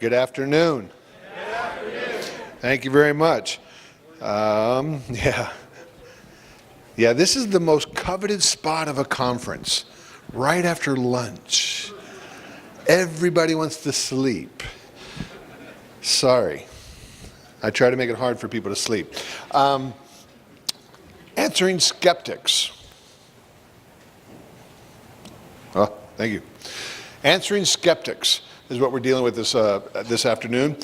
Good afternoon. Good afternoon. Thank you very much. Yeah, this is the most coveted spot of a conference, right after lunch. Everybody wants to sleep. Sorry. I try to make it hard for people to sleep. Answering skeptics. Oh, thank you. Answering skeptics is what we're dealing with this afternoon.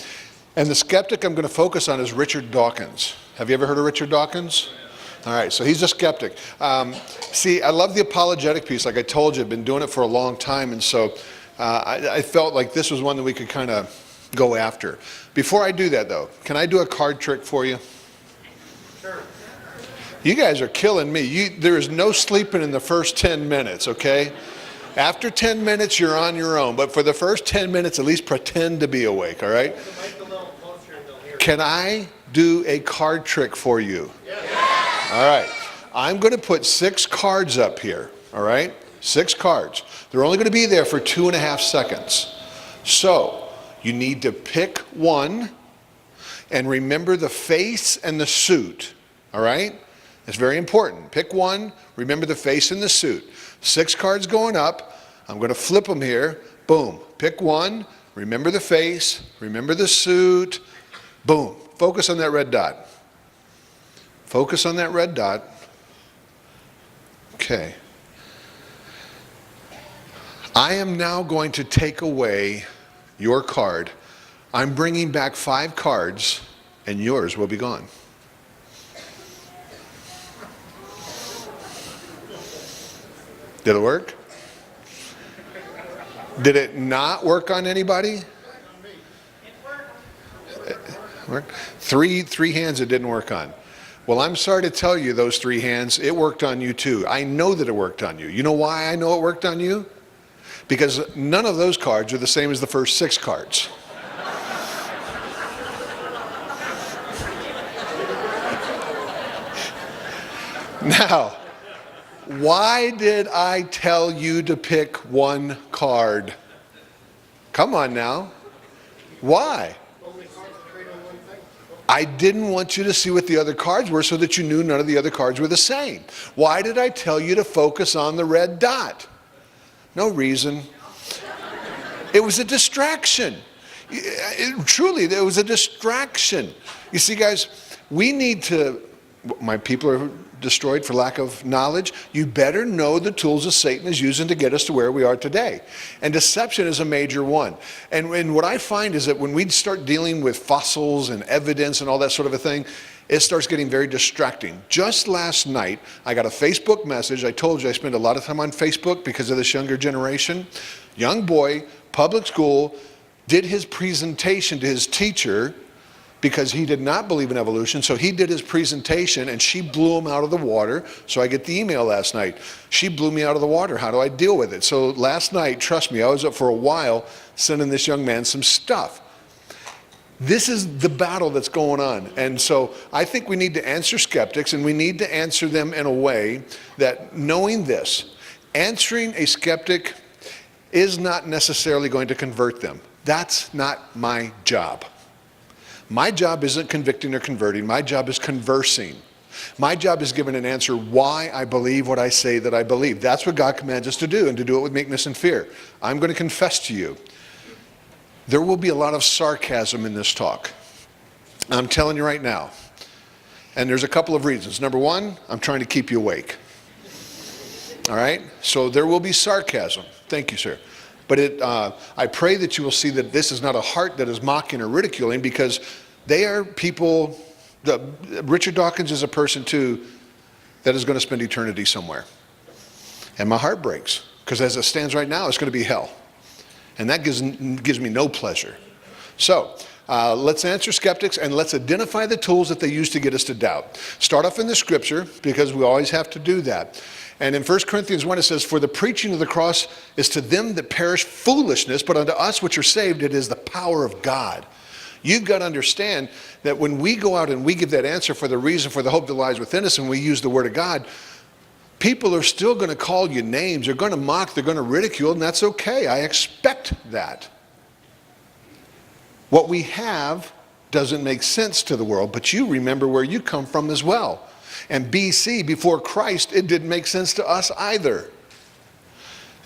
And the skeptic I'm going to focus on is Richard Dawkins. Have you ever heard of Richard Dawkins? All right, so he's a skeptic. See, I love the apologetic piece. Like I told you, I've been doing it for a long time, and so I felt like this was one that we could kind of go after. Before I do that, though, can I do a card trick for you? Sure. You guys are killing me. There is no sleeping in the first 10 minutes, okay? After 10 minutes, you're on your own. But for the first 10 minutes, at least pretend to be awake, all right? Can I do a card trick for you? Yes. All right. I'm going to put 6 cards up here, all right? 6 cards. They're only going to be there for 2.5 seconds. So you need to pick one and remember the face and the suit, all right? It's very important. Pick one, remember the face and the suit. 6 cards going up. I'm going to flip them here. Boom. Pick one, remember the face, remember the suit. Boom. Focus on that red dot. Focus on that red dot. Okay. I am now going to take away your card. I'm bringing back 5 cards, and yours will be gone. Did it work? Did it not work on anybody? It worked. Three hands it didn't work on. Well, I'm sorry to tell you, those 3 hands, it worked on you too. I know that it worked on you. You know why I know it worked on you? Because none of those cards are the same as the first 6 cards. Now, why did I tell you to pick one card? Come on now. Why? I didn't want you to see what the other cards were so that you knew none of the other cards were the same. Why did I tell you to focus on the red dot? No reason. It was a distraction. Truly, there was a distraction. You see, guys, we need to, my people are destroyed for lack of knowledge. You better know the tools that Satan is using to get us to where we are today. And deception is a major one. And what I find is that when we start dealing with fossils and evidence and all that sort of a thing, it starts getting very distracting. Just last night, I got a Facebook message. I told you I spend a lot of time on Facebook because of this younger generation. Young boy, public school, did his presentation to his teacher because he did not believe in evolution. So he did his presentation and she blew him out of the water. So I get the email last night. She blew me out of the water. How do I deal with it? So last night, trust me, I was up for a while sending this young man some stuff. This is the battle that's going on. And so I think we need to answer skeptics, and we need to answer them in a way that, knowing this, answering a skeptic is not necessarily going to convert them. That's not my job. My job isn't convicting or converting. My job is conversing. My job is giving an answer why I believe what I say that I believe. That's what God commands us to do, and to do it with meekness and fear. I'm going to confess to you, there will be a lot of sarcasm in this talk. I'm telling you right now. And there's a couple of reasons. Number one, I'm trying to keep you awake. All right? So there will be sarcasm. Thank you, sir. But I pray that you will see that this is not a heart that is mocking or ridiculing, because they are people. Richard Dawkins is a person too that is going to spend eternity somewhere. And my heart breaks, because as it stands right now, it's going to be hell. And that gives me no pleasure. So let's answer skeptics, and let's identify the tools that they use to get us to doubt. Start off in the scripture, because we always have to do that. And in 1 Corinthians 1, it says, "For the preaching of the cross is to them that perish foolishness, but unto us which are saved, it is the power of God." You've got to understand that when we go out and we give that answer for the reason for the hope that lies within us, and we use the word of God, people are still going to call you names. They're going to mock. They're going to ridicule, and that's okay. I expect that. What we have doesn't make sense to the world, but you remember where you come from as well. And BC, before Christ, it didn't make sense to us either.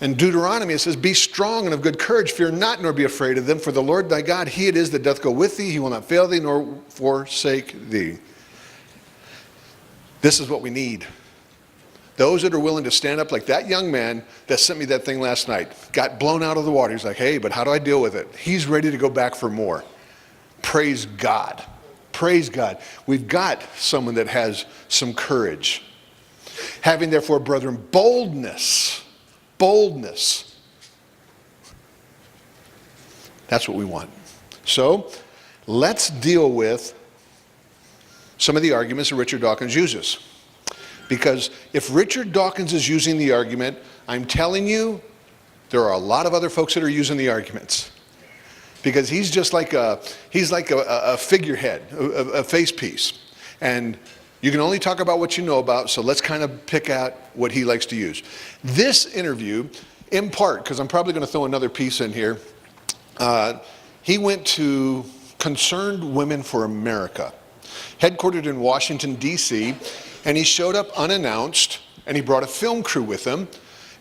In Deuteronomy, it says, be strong and of good courage, fear not, nor be afraid of them, for the Lord thy God, he it is that doth go with thee, he will not fail thee, nor forsake thee. This is what we need. Those that are willing to stand up like that young man that sent me that thing last night, got blown out of the water. He's like, hey, but how do I deal with it? He's ready to go back for more. Praise God. Praise God. We've got someone that has some courage. Having therefore, brethren, boldness. Boldness. That's what we want. So, let's deal with some of the arguments that Richard Dawkins uses. Because if Richard Dawkins is using the argument, I'm telling you, there are a lot of other folks that are using the arguments. Because he's just like a figurehead, a face piece. And you can only talk about what you know about, so let's kind of pick out what he likes to use. This interview, in part, because I'm probably going to throw another piece in here, he went to Concerned Women for America, headquartered in Washington, D.C., and he showed up unannounced, and he brought a film crew with him,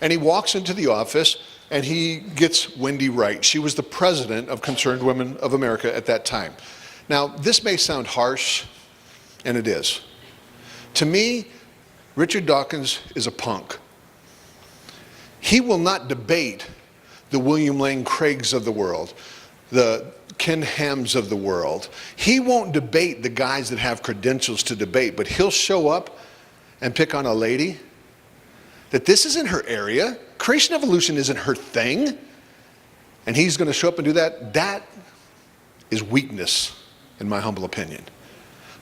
and he walks into the office, and he gets Wendy Wright. She was the president of Concerned Women of America at that time. Now, this may sound harsh, and it is. To me, Richard Dawkins is a punk. He will not debate the William Lane Craigs of the world, the Ken Hams of the world. He won't debate the guys that have credentials to debate, but he'll show up and pick on a lady that this isn't her area. Creation evolution isn't her thing. And he's going to show up and do that. That is weakness, in my humble opinion.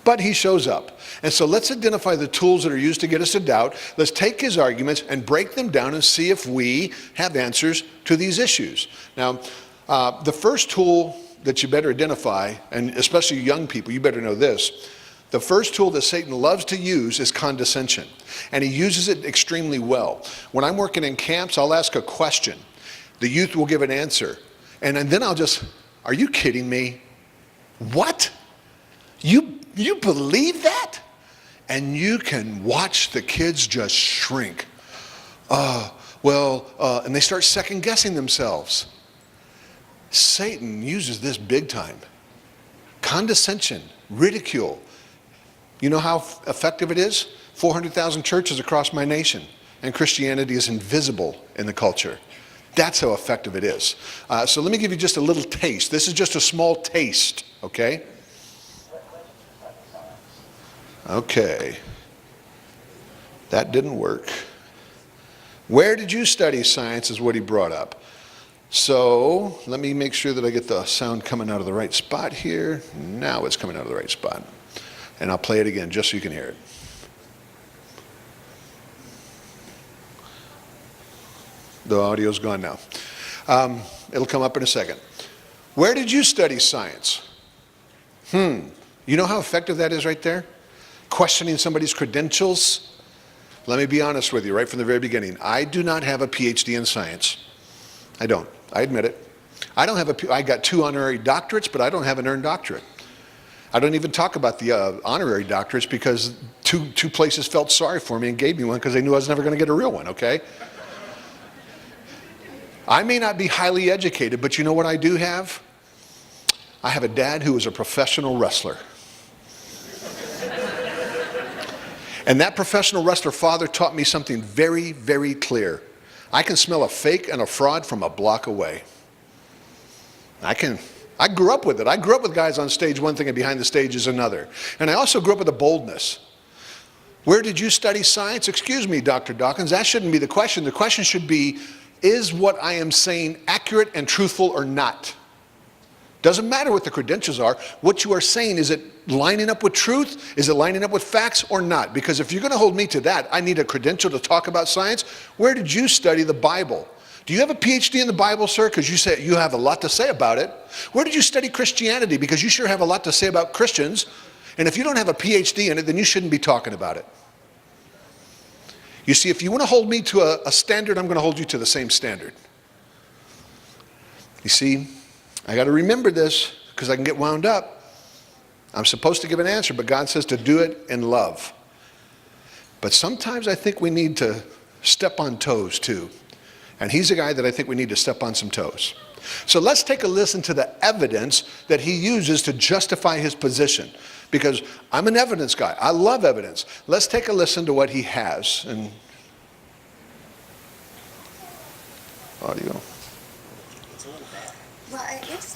But he shows up. And so let's identify the tools that are used to get us to doubt. Let's take his arguments and break them down and see if we have answers to these issues. Now, the first tool that you better identify, and especially young people, you better know this. The first tool that Satan loves to use is condescension. And he uses it extremely well. When I'm working in camps, I'll ask a question. The youth will give an answer. And then I'll just, are you kidding me? What? You believe that? And you can watch the kids just shrink. And they start second guessing themselves. Satan uses this big time. Condescension, ridicule. You know how effective it is? 400,000 churches across my nation, and Christianity is invisible in the culture. That's how effective it is. So let me give you just a little taste. This is just a small taste, okay? Okay. That didn't work. Where did you study science is what he brought up. So let me make sure that I get the sound coming out of the right spot here. Now it's coming out of the right spot. And I'll play it again just so you can hear it. The audio's gone now. It'll come up in a second. Where did you study science? You know how effective that is right there? Questioning somebody's credentials. Let me be honest with you right from the very beginning. I do not have a PhD in science. I don't. I admit it. I got 2 honorary doctorates, but I don't have an earned doctorate. I don't even talk about the honorary doctorates because two places felt sorry for me and gave me one because they knew I was never going to get a real one, okay? I may not be highly educated, but you know what I do have? I have a dad who was a professional wrestler. And that professional wrestler father taught me something very, very clear. I can smell a fake and a fraud from a block away. I grew up with it. I grew up with guys on stage one thing and behind the stage is another. And I also grew up with a boldness. Where did you study science? Excuse me, Dr. Dawkins, that shouldn't be the question. The question should be, is what I am saying accurate and truthful or not? Doesn't matter what the credentials are. What you are saying, is it lining up with truth? Is it lining up with facts or not? Because if you're going to hold me to that, I need a credential to talk about science. Where did you study the Bible? Do you have a PhD in the Bible, sir? Because you say you have a lot to say about it. Where did you study Christianity? Because you sure have a lot to say about Christians. And if you don't have a PhD in it, then you shouldn't be talking about it. You see, if you want to hold me to a standard, I'm going to hold you to the same standard. You see, I got to remember this because I can get wound up. I'm supposed to give an answer, but God says to do it in love. But sometimes I think we need to step on toes too. And he's a guy that I think we need to step on some toes. So let's take a listen to the evidence that he uses to justify his position. Because I'm an evidence guy. I love evidence. Let's take a listen to what he has. And audio.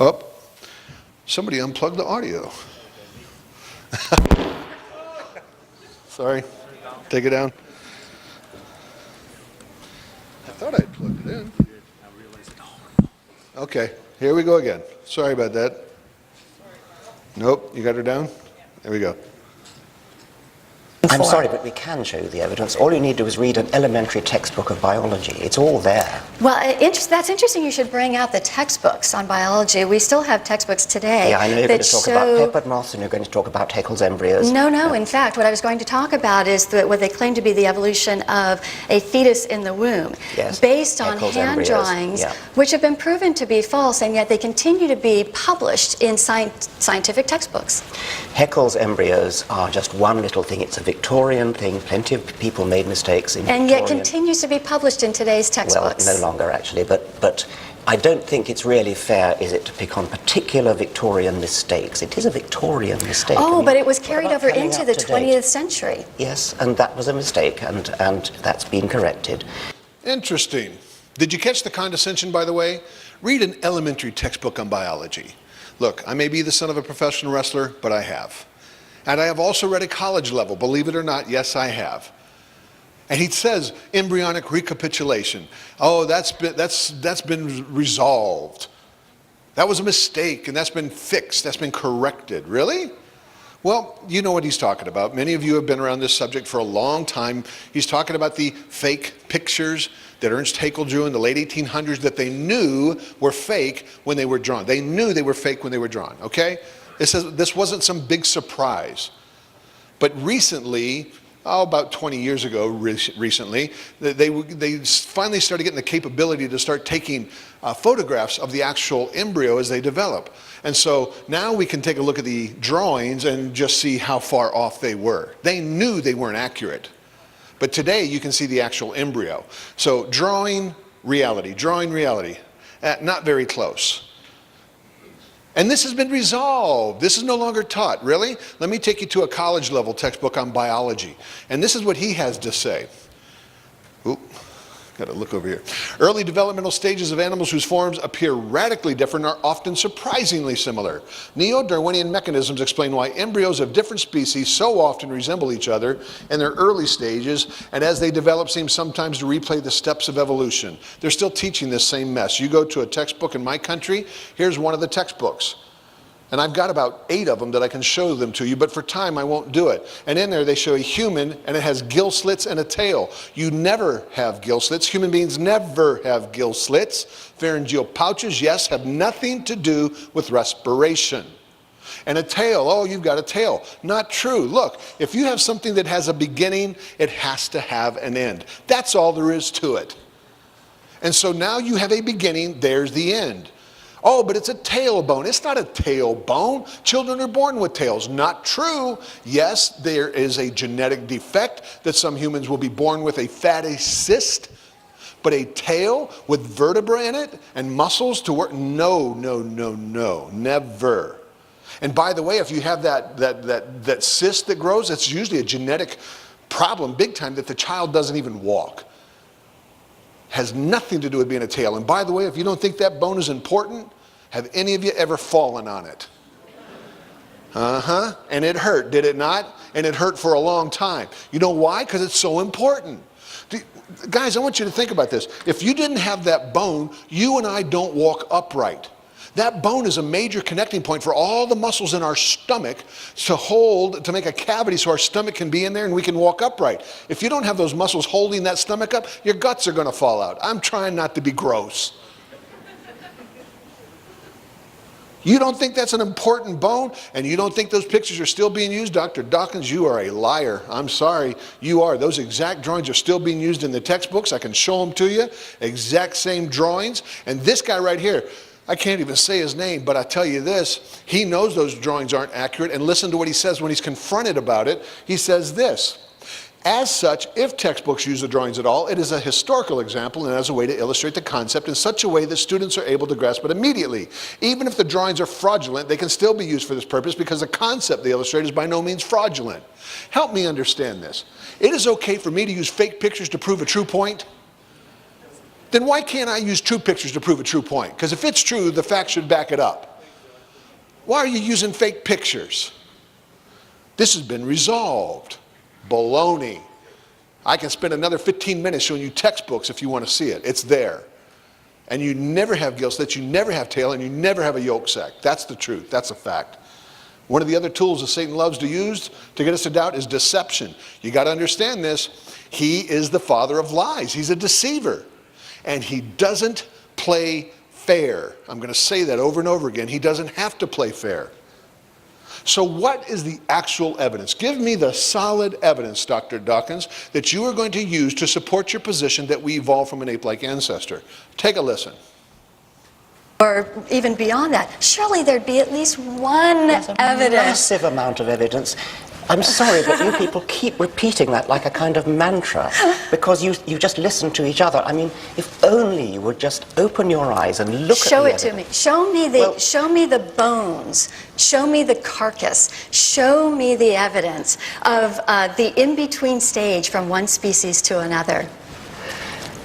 Oh, somebody unplugged the audio. Sorry. Take it down. I thought I'd plugged it in. Okay, here we go again. Sorry about that. Nope, you got her down? There we go. I'm sorry, but we can show you the evidence. All you need to do is read an elementary textbook of biology. It's all there. Well, that's interesting you should bring out the textbooks on biology. We still have textbooks today. Yeah, I know you're going to talk about peppered moths and you're going to talk about Haeckel's embryos. No. In fact, what I was going to talk about is what they claim to be the evolution of a fetus in the womb, yes, based on Haeckel's hand embryos. drawings, Yeah, which have been proven to be false, and yet they continue to be published in scientific textbooks. Haeckel's embryos are just one little thing. It's a Victorian thing. Plenty of people made mistakes in And Victorian. yet continues to be published in today's textbooks. Well, no longer actually, but I don't think it's really fair, is it, to pick on particular Victorian mistakes. It is a Victorian mistake. Oh, I mean, but it was what carried about over coming into up the to 20th date? century. Yes, and that was a mistake, and that's been corrected. Interesting. Did you catch the condescension, by the way? Read an elementary textbook on biology. Look, I may be the son of a professional wrestler, but I have. And I have also read at college level, believe it or not, yes, I have. And he says embryonic recapitulation. Oh, that's been resolved. That was a mistake, and that's been fixed, that's been corrected. Really? Well, you know what he's talking about. Many of you have been around this subject for a long time. He's talking about the fake pictures that Ernst Haeckel drew in the late 1800s that they knew were fake when they were drawn. They knew they were fake when they were drawn, okay? This wasn't some big surprise. But recently, about 20 years ago recently, they finally started getting the capability to start taking photographs of the actual embryo as they develop. And so now we can take a look at the drawings and just see how far off they were. They knew they weren't accurate. But today you can see the actual embryo. So drawing reality, not very close. And this has been resolved. This is no longer taught. Really? Let me take you to a college level textbook on biology. And this is what he has to say. Oop, gotta look over here. Early developmental stages of animals whose forms appear radically different are often surprisingly similar. Neo-Darwinian mechanisms explain why embryos of different species so often resemble each other in their early stages, and as they develop seem sometimes to replay the steps of evolution. They're still teaching this same mess. You go to a textbook in my country, here's one of the textbooks. And I've got about 8 of them that I can show them to you, but for time I won't do it. And in there they show a human, and it has gill slits and a tail. You never have gill slits. Human beings never have gill slits. Pharyngeal pouches, yes, have nothing to do with respiration. And a tail, oh, you've got a tail. Not true. Look, if you have something that has a beginning, it has to have an end. That's all there is to it. And so now you have a beginning, there's the end. Oh, but it's a tailbone. It's not a tailbone. Children are born with tails. Not true. Yes, there is a genetic defect that some humans will be born with, a fatty cyst. But a tail with vertebra in it and muscles to work? No, never. And by the way, if you have that cyst that grows, it's usually a genetic problem, big time, that the child doesn't even walk. Has nothing to do with being a tail. And by the way, if you don't think that bone is important, have any of you ever fallen on it? And it hurt, did it not? And it hurt for a long time. You know why? Because it's so important. Guys, I want you to think about this. If you didn't have that bone, you and I don't walk upright. That bone is a major connecting point for all the muscles in our stomach to make a cavity so our stomach can be in there and we can walk upright. If you don't have those muscles holding that stomach up, your guts are going to fall out. I'm trying not to be gross. You don't think that's an important bone, and you don't think those pictures are still being used? Dr. Dawkins, you are a liar. I'm sorry, you are. Those exact drawings are still being used in the textbooks. I can show them to you. Exact same drawings. And this guy right here, I can't even say his name, but I tell you this, he knows those drawings aren't accurate, and listen to what he says when he's confronted about it. He says this: as such, if textbooks use the drawings at all, it is a historical example and as a way to illustrate the concept in such a way that students are able to grasp it immediately. Even if the drawings are fraudulent, they can still be used for this purpose because the concept they illustrate is by no means fraudulent. Help me understand this. It is okay for me to use fake pictures to prove a true point? Then why can't I use true pictures to prove a true point? Because if it's true, the facts should back it up. Why are you using fake pictures? This has been resolved. Baloney. I can spend another 15 minutes showing you textbooks if you want to see it. It's there. And you never have gill slits, you never have tail, and you never have a yolk sac. That's the truth. That's a fact. One of the other tools that Satan loves to use to get us to doubt is deception. You got to understand this. He is the father of lies. He's a deceiver. And he doesn't play fair. I'm going to say that over and over again. He doesn't have to play fair. So what is the actual evidence? Give me the solid evidence, Dr. Dawkins, that you are going to use to support your position that we evolved from an ape-like ancestor. Take a listen. Or even beyond that, surely there'd be at least one There's a evidence. massive amount of evidence. I'm sorry, but you people keep repeating that like a kind of mantra because you just listen to each other. I mean, if only you would just open your eyes and look Show at it the to me. Show me the show me the bones. Show me the carcass. Show me the evidence of the in-between stage from one species to another.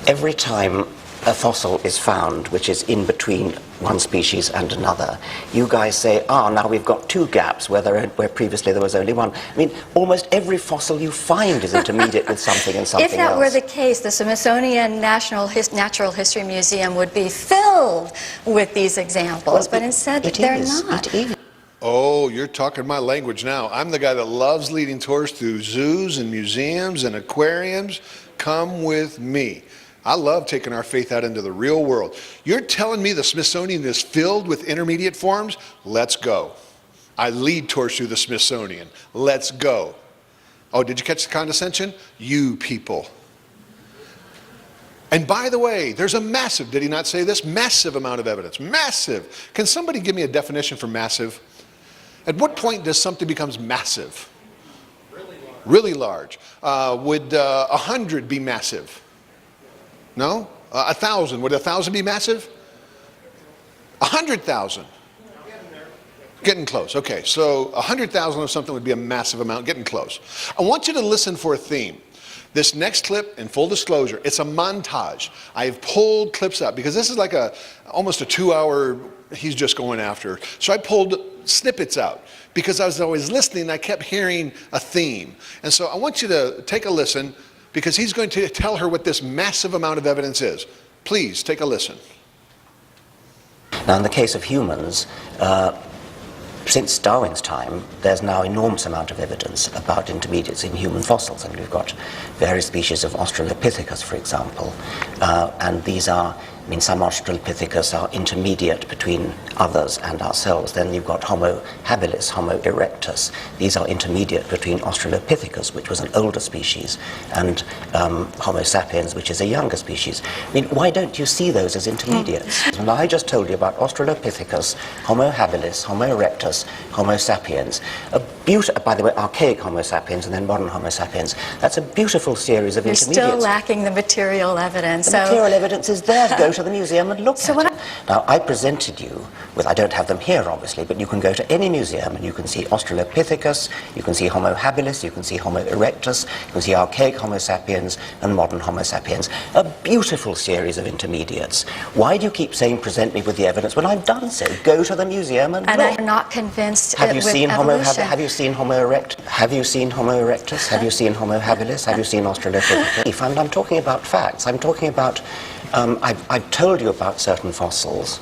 Every time a fossil is found which is in between one species and another, you guys say, now we've got two gaps where previously there was only one. I mean, almost every fossil you find is intermediate with something and something else. If that were the case, the Smithsonian Natural History Museum would be filled with these examples, but instead they're not. It is. Oh, you're talking my language now. I'm the guy that loves leading tours through zoos and museums and aquariums. Come with me. I love taking our faith out into the real world. You're telling me the Smithsonian is filled with intermediate forms? Let's go. I lead tours through the Smithsonian. Let's go. Oh, did you catch the condescension? You people. And by the way, there's a massive, did he not say this? Massive amount of evidence. Massive. Can somebody give me a definition for massive? At what point does something become massive? Really large. Would 100 be massive? No? 1,000. Would 1,000 be massive? 100,000. Getting close. Okay, so 100,000 of something would be a massive amount. Getting close. I want you to listen for a theme. This next clip, in full disclosure, it's a montage. I've pulled clips up because this is like almost a 2-hour, he's just going after. So I pulled snippets out because I was always listening. I kept hearing a theme. And so I want you to take a listen, because he's going to tell her what this massive amount of evidence is. Please, take a listen. Now, in the case of humans, since Darwin's time, there's now enormous amount of evidence about intermediates in human fossils. And we've got various species of Australopithecus, for example. And these are, some Australopithecus are intermediate between others and ourselves. Then you've got Homo habilis, Homo erectus. These are intermediate between Australopithecus, which was an older species, and Homo sapiens, which is a younger species. Why don't you see those as intermediates? And I just told you about Australopithecus, Homo habilis, Homo erectus, Homo sapiens. By the way, archaic Homo sapiens and then modern Homo sapiens. That's a beautiful series of intermediates. You're still lacking the material evidence. The material evidence is there. Go to the museum and look at it. Now, I presented you with, I don't have them here, obviously, but you can go to any museum and you can see Australopithecus, you can see Homo habilis, you can see Homo erectus, you can see archaic Homo sapiens and modern Homo sapiens. A beautiful series of intermediates. Why do you keep saying, present me with the evidence, when I've done so? Go to the museum and look. I'm not convinced Have you with seen evolution. Have you seen Homo erectus? Have you seen Homo erectus? Have you seen Homo habilis? Have you seen Australopithecus? I'm talking about facts. I'm talking about I've told you about certain fossils,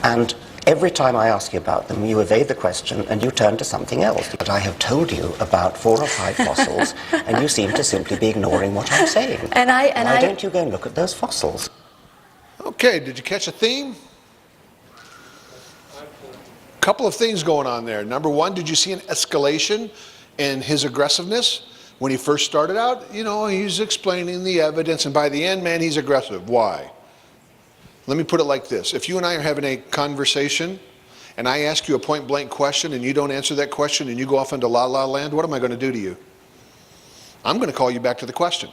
and every time I ask you about them, you evade the question and you turn to something else. But I have told you about 4 or 5 fossils, and you seem to simply be ignoring what I'm saying. Why don't you go and look at those fossils? Okay, did you catch a theme? Couple of things going on there. Number one, did you see an escalation in his aggressiveness? When he first started out, he's explaining the evidence, and by the end, man, he's aggressive. Why? Let me put it like this. If you and I are having a conversation and I ask you a point blank question and you don't answer that question and you go off into la la land, what am I going to do to you? I'm going to call you back to the question.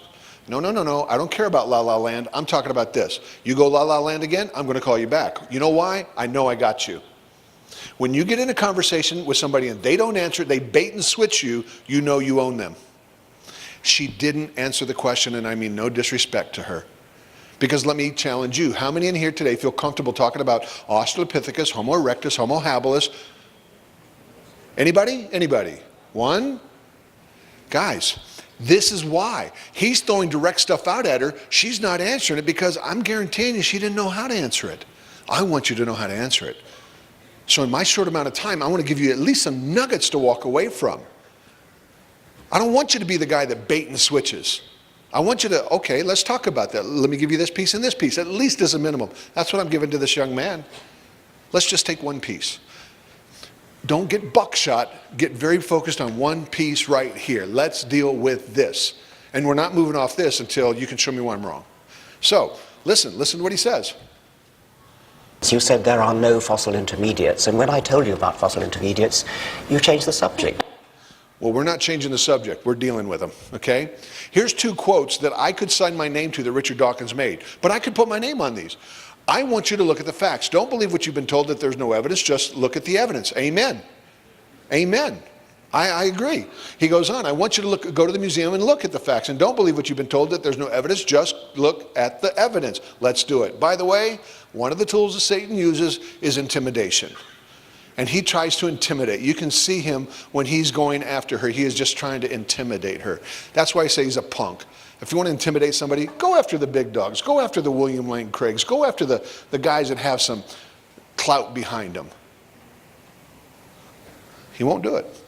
No, no, no, no. I don't care about la la land. I'm talking about this. You go la la land again, I'm going to call you back. You know why? I know I got you. When you get in a conversation with somebody and they don't answer, they bait and switch you, you know you own them. She didn't answer the question, and I mean no disrespect to her. Because let me challenge you. How many in here today feel comfortable talking about Australopithecus, Homo erectus, Homo habilis? Anybody? Anybody? One? Guys, this is why. He's throwing direct stuff out at her. She's not answering it because I'm guaranteeing you she didn't know how to answer it. I want you to know how to answer it. So in my short amount of time, I want to give you at least some nuggets to walk away from. I don't want you to be the guy that bait and switches. I want you to, okay, let's talk about that. Let me give you this piece and this piece, at least as a minimum. That's what I'm giving to this young man. Let's just take one piece. Don't get buckshot. Get very focused on one piece right here. Let's deal with this. And we're not moving off this until you can show me why I'm wrong. So, listen to what he says. You said there are no fossil intermediates, and when I told you about fossil intermediates, you changed the subject. Well, we're not changing the subject. We're dealing with them, okay? Here's two quotes that I could sign my name to that Richard Dawkins made, but I could put my name on these. I want you to look at the facts. Don't believe what you've been told that there's no evidence. Just look at the evidence. Amen. Amen. I agree. He goes on, I want you to go to the museum and look at the facts. And don't believe what you've been told that there's no evidence. Just look at the evidence. Let's do it. By the way, one of the tools that Satan uses is intimidation. And he tries to intimidate. You can see him when he's going after her. He is just trying to intimidate her. That's why I say he's a punk. If you want to intimidate somebody, go after the big dogs. Go after the William Lane Craigs. Go after the guys that have some clout behind them. He won't do it.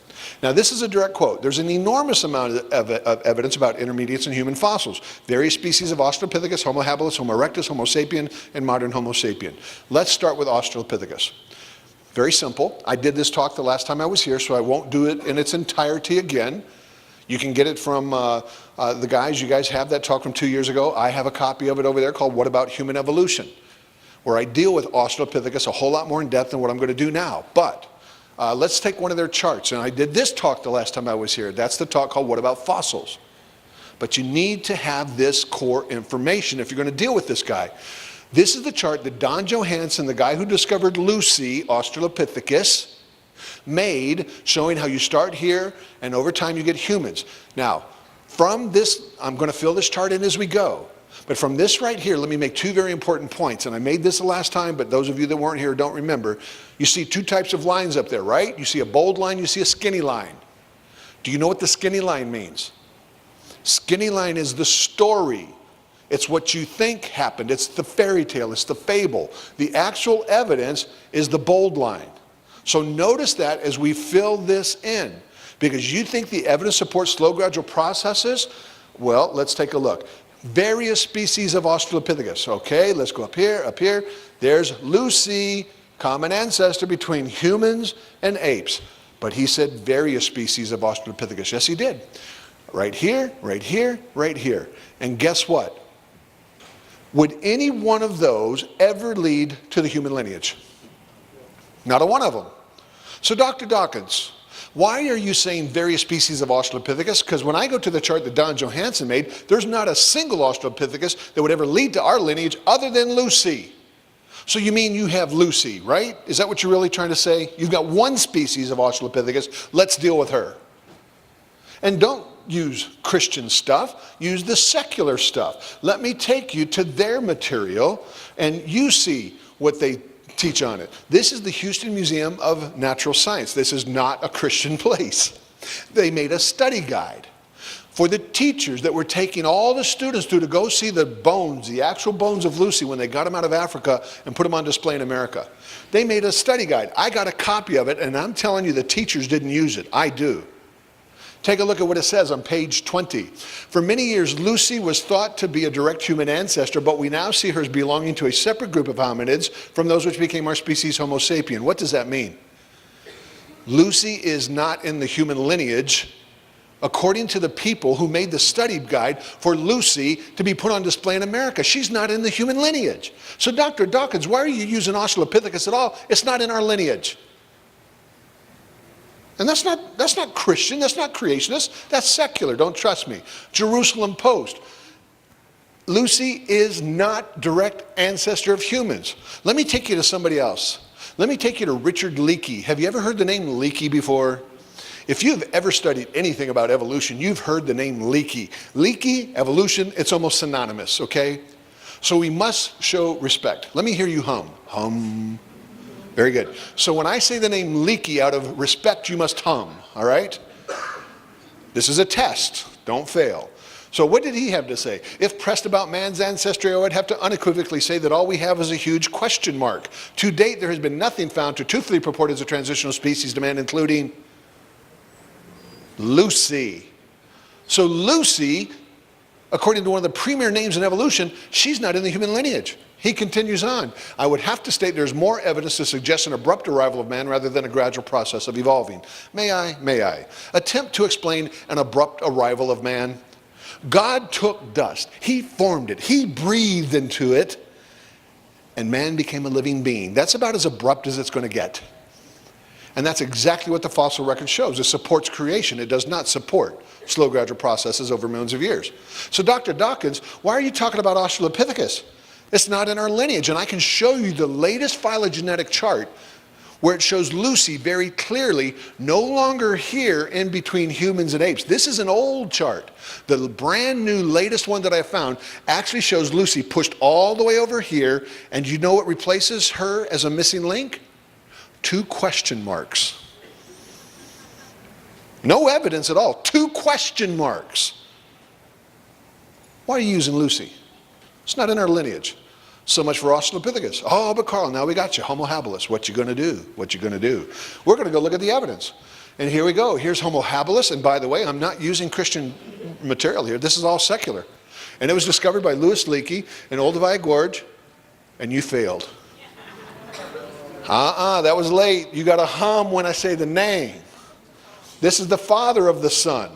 Now, this is a direct quote. There's an enormous amount of evidence about intermediates in human fossils. Various species of Australopithecus, Homo habilis, Homo erectus, Homo sapien, and modern Homo sapien. Let's start with Australopithecus. Very simple. I did this talk the last time I was here, so I won't do it in its entirety again. You can get it from the guys. You guys have that talk from 2 years ago. I have a copy of it over there called What About Human Evolution, where I deal with Australopithecus a whole lot more in depth than what I'm going to do now. But let's take one of their charts. And I did this talk the last time I was here. That's the talk called What About Fossils? But you need to have this core information if you're going to deal with this guy. This is the chart that Don Johanson, the guy who discovered Lucy, Australopithecus, made, showing how you start here and over time you get humans. Now, from this, I'm going to fill this chart in as we go. But from this right here, let me make two very important points. And I made this the last time, but those of you that weren't here don't remember. You see two types of lines up there, right? You see a bold line, you see a skinny line. Do you know what the skinny line means? Skinny line is the story. It's what you think happened. It's the fairy tale. It's the fable. The actual evidence is the bold line. So notice that as we fill this in. Because you think the evidence supports slow gradual processes? Well, let's take a look. Various species of Australopithecus. Okay, let's go up here, up here. There's Lucy, common ancestor between humans and apes. But he said various species of Australopithecus. Yes, he did. Right here, right here, right here. And guess what? Would any one of those ever lead to the human lineage? Not a one of them. So Dr. Dawkins, why are you saying various species of Australopithecus? Because when I go to the chart that Don Johanson made, there's not a single Australopithecus that would ever lead to our lineage other than Lucy. So you mean you have Lucy, right? Is that what you're really trying to say? You've got one species of Australopithecus. Let's deal with her. And don't use Christian stuff, use the secular stuff. Let me take you to their material and you see what they teach on it. This is the Houston Museum of Natural Science. This is not a Christian place. They made a study guide for the teachers that were taking all the students through to go see the bones, the actual bones of Lucy when they got them out of Africa and put them on display in America. They made a study guide. I got a copy of it and I'm telling you the teachers didn't use it. I do. Take a look at what it says on page 20. For many years, Lucy was thought to be a direct human ancestor, but we now see her as belonging to a separate group of hominids from those which became our species Homo sapien. What does that mean? Lucy is not in the human lineage according to the people who made the study guide for Lucy to be put on display in America. She's not in the human lineage. So Dr. Dawkins, why are you using Australopithecus at all? It's not in our lineage. And that's not Christian, that's not creationist, that's secular, don't trust me. Jerusalem Post. Lucy is not direct ancestor of humans. Let me take you to somebody else. Let me take you to Richard Leakey. Have you ever heard the name Leakey before? If you've ever studied anything about evolution, you've heard the name Leakey. Leakey, evolution, it's almost synonymous, okay? So we must show respect. Let me hear you hum. Hum. Very good. So when I say the name Leakey, out of respect, you must hum, all right? This is a test. Don't fail. So what did he have to say? If pressed about man's ancestry, I would have to unequivocally say that all we have is a huge question mark. To date, there has been nothing found to truthfully report as a transitional species to man, including Lucy. So Lucy, according to one of the premier names in evolution, she's not in the human lineage. He continues on. I would have to state there's more evidence to suggest an abrupt arrival of man rather than a gradual process of evolving. May I? May I? Attempt to explain an abrupt arrival of man. God took dust, he formed it, he breathed into it, and man became a living being. That's about as abrupt as it's going to get. And that's exactly what the fossil record shows. It supports creation. It does not support slow gradual processes over millions of years. So Dr. Dawkins, why are you talking about Australopithecus? It's not in our lineage, and I can show you the latest phylogenetic chart where it shows Lucy very clearly no longer here in between humans and apes. This is an old chart. The brand new latest one that I found actually shows Lucy pushed all the way over here, and you know what replaces her as a missing link? 2 question marks. No evidence at all. 2 question marks. Why are you using Lucy? It's not in our lineage. So much for Australopithecus. Oh, but Carl, now we got you. Homo habilis. What you going to do? What you going to do? We're going to go look at the evidence. And here we go. Here's Homo habilis. And by the way, I'm not using Christian material here. This is all secular. And it was discovered by Louis Leakey in Olduvai Gorge. And you failed. That was late. You got to hum when I say the name. This is the father of the son.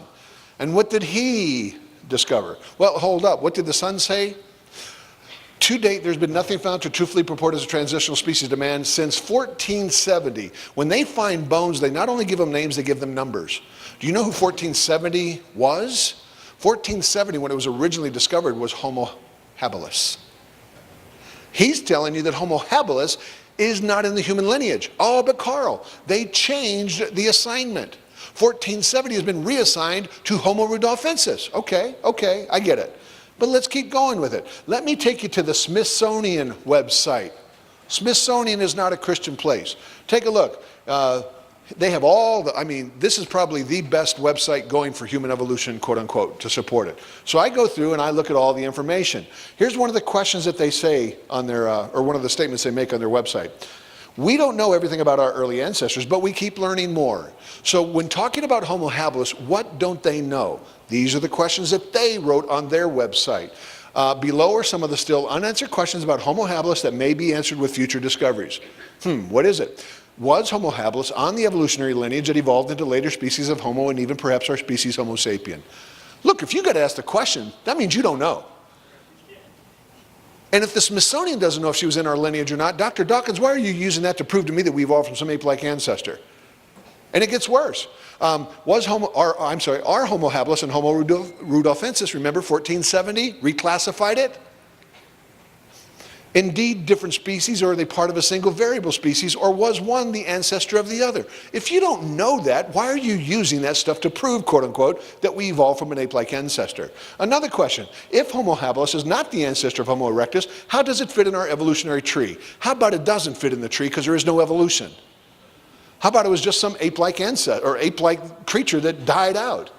And what did he discover? Well, hold up. What did the son say? To date, there's been nothing found to truthfully purport as a transitional species to man since 1470. When they find bones, they not only give them names, they give them numbers. Do you know who 1470 was? 1470, when it was originally discovered, was Homo habilis. He's telling you that Homo habilis is not in the human lineage. Oh, but Carl, they changed the assignment. 1470 has been reassigned to Homo rudolfensis. Okay, I get it. But let's keep going with it. Let me take you to the Smithsonian website. Smithsonian is not a Christian place. Take a look. They have all the, this is probably the best website going for human evolution, quote unquote, to support it. So I go through and I look at all the information. Here's one of the questions that they say on their, or one of the statements they make on their website. We don't know everything about our early ancestors, but we keep learning more. So when talking about Homo habilis, what don't they know? These are the questions that they wrote on their website. Below are some of the still unanswered questions about Homo habilis that may be answered with future discoveries. What is it? Was Homo habilis on the evolutionary lineage that evolved into later species of Homo and even perhaps our species Homo sapien? Look, if you got to ask the question, that means you don't know. And if the Smithsonian doesn't know if she was in our lineage or not, Dr. Dawkins, why are you using that to prove to me that we evolved from some ape-like ancestor? And it gets worse. Are Homo habilis and Homo rudolfensis, remember 1470, reclassified it? Indeed, different species, or are they part of a single variable species, or was one the ancestor of the other? If you don't know that, why are you using that stuff to prove, quote unquote, that we evolved from an ape-like ancestor? Another question, if Homo habilis is not the ancestor of Homo erectus, how does it fit in our evolutionary tree? How about it doesn't fit in the tree because there is no evolution? How about it was just some ape-like ancestor, or ape-like creature that died out?